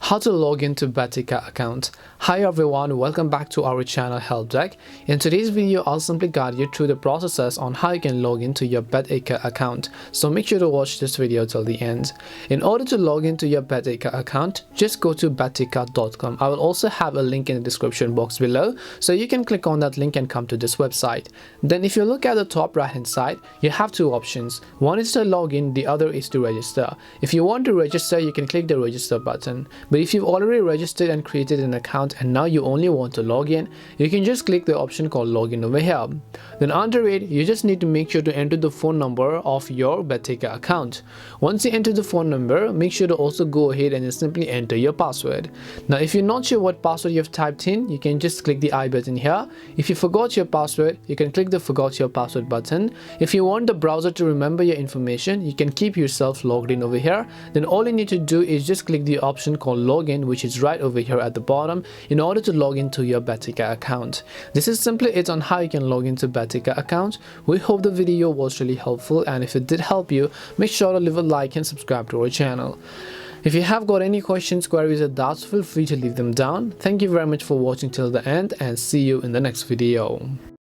How to log into Betika account. Hi everyone, welcome back to our channel Help Deck. In today's video, I'll simply guide you through the processes on how you can log into your Betika account. So make sure to watch this video till the end. In order to log into your Betika account, just go to betika.com. I will also have a link in the description box below, so you can click on that link and come to this website. Then if you look at the top right hand side, you have two options. One is to log in, the other is to register. If you want to register, you can click the register button. But if you've already registered and created an account and now you only want to log in, you can just click the option called login over here. Then under it, you just need to make sure to enter the phone number of your Betika account. Once you enter the phone number, make sure to also go ahead and just simply enter your password. Now if you're not sure what password you've typed in, you can just click the I button here. If you forgot your password, you can click the forgot your password button. If you want the browser to remember your information, you can keep yourself logged in over here. Then all you need to do is just click the option called login, which is right over here at the bottom, in order to log into your Betika account. This is simply it on how you can log into Betika account. We hope the video was really helpful, and if it did help you, make sure to leave a like and subscribe to our channel. If you have got any questions, queries or doubts, feel free to leave them down. Thank you very much for watching till the end, and see you in the next video.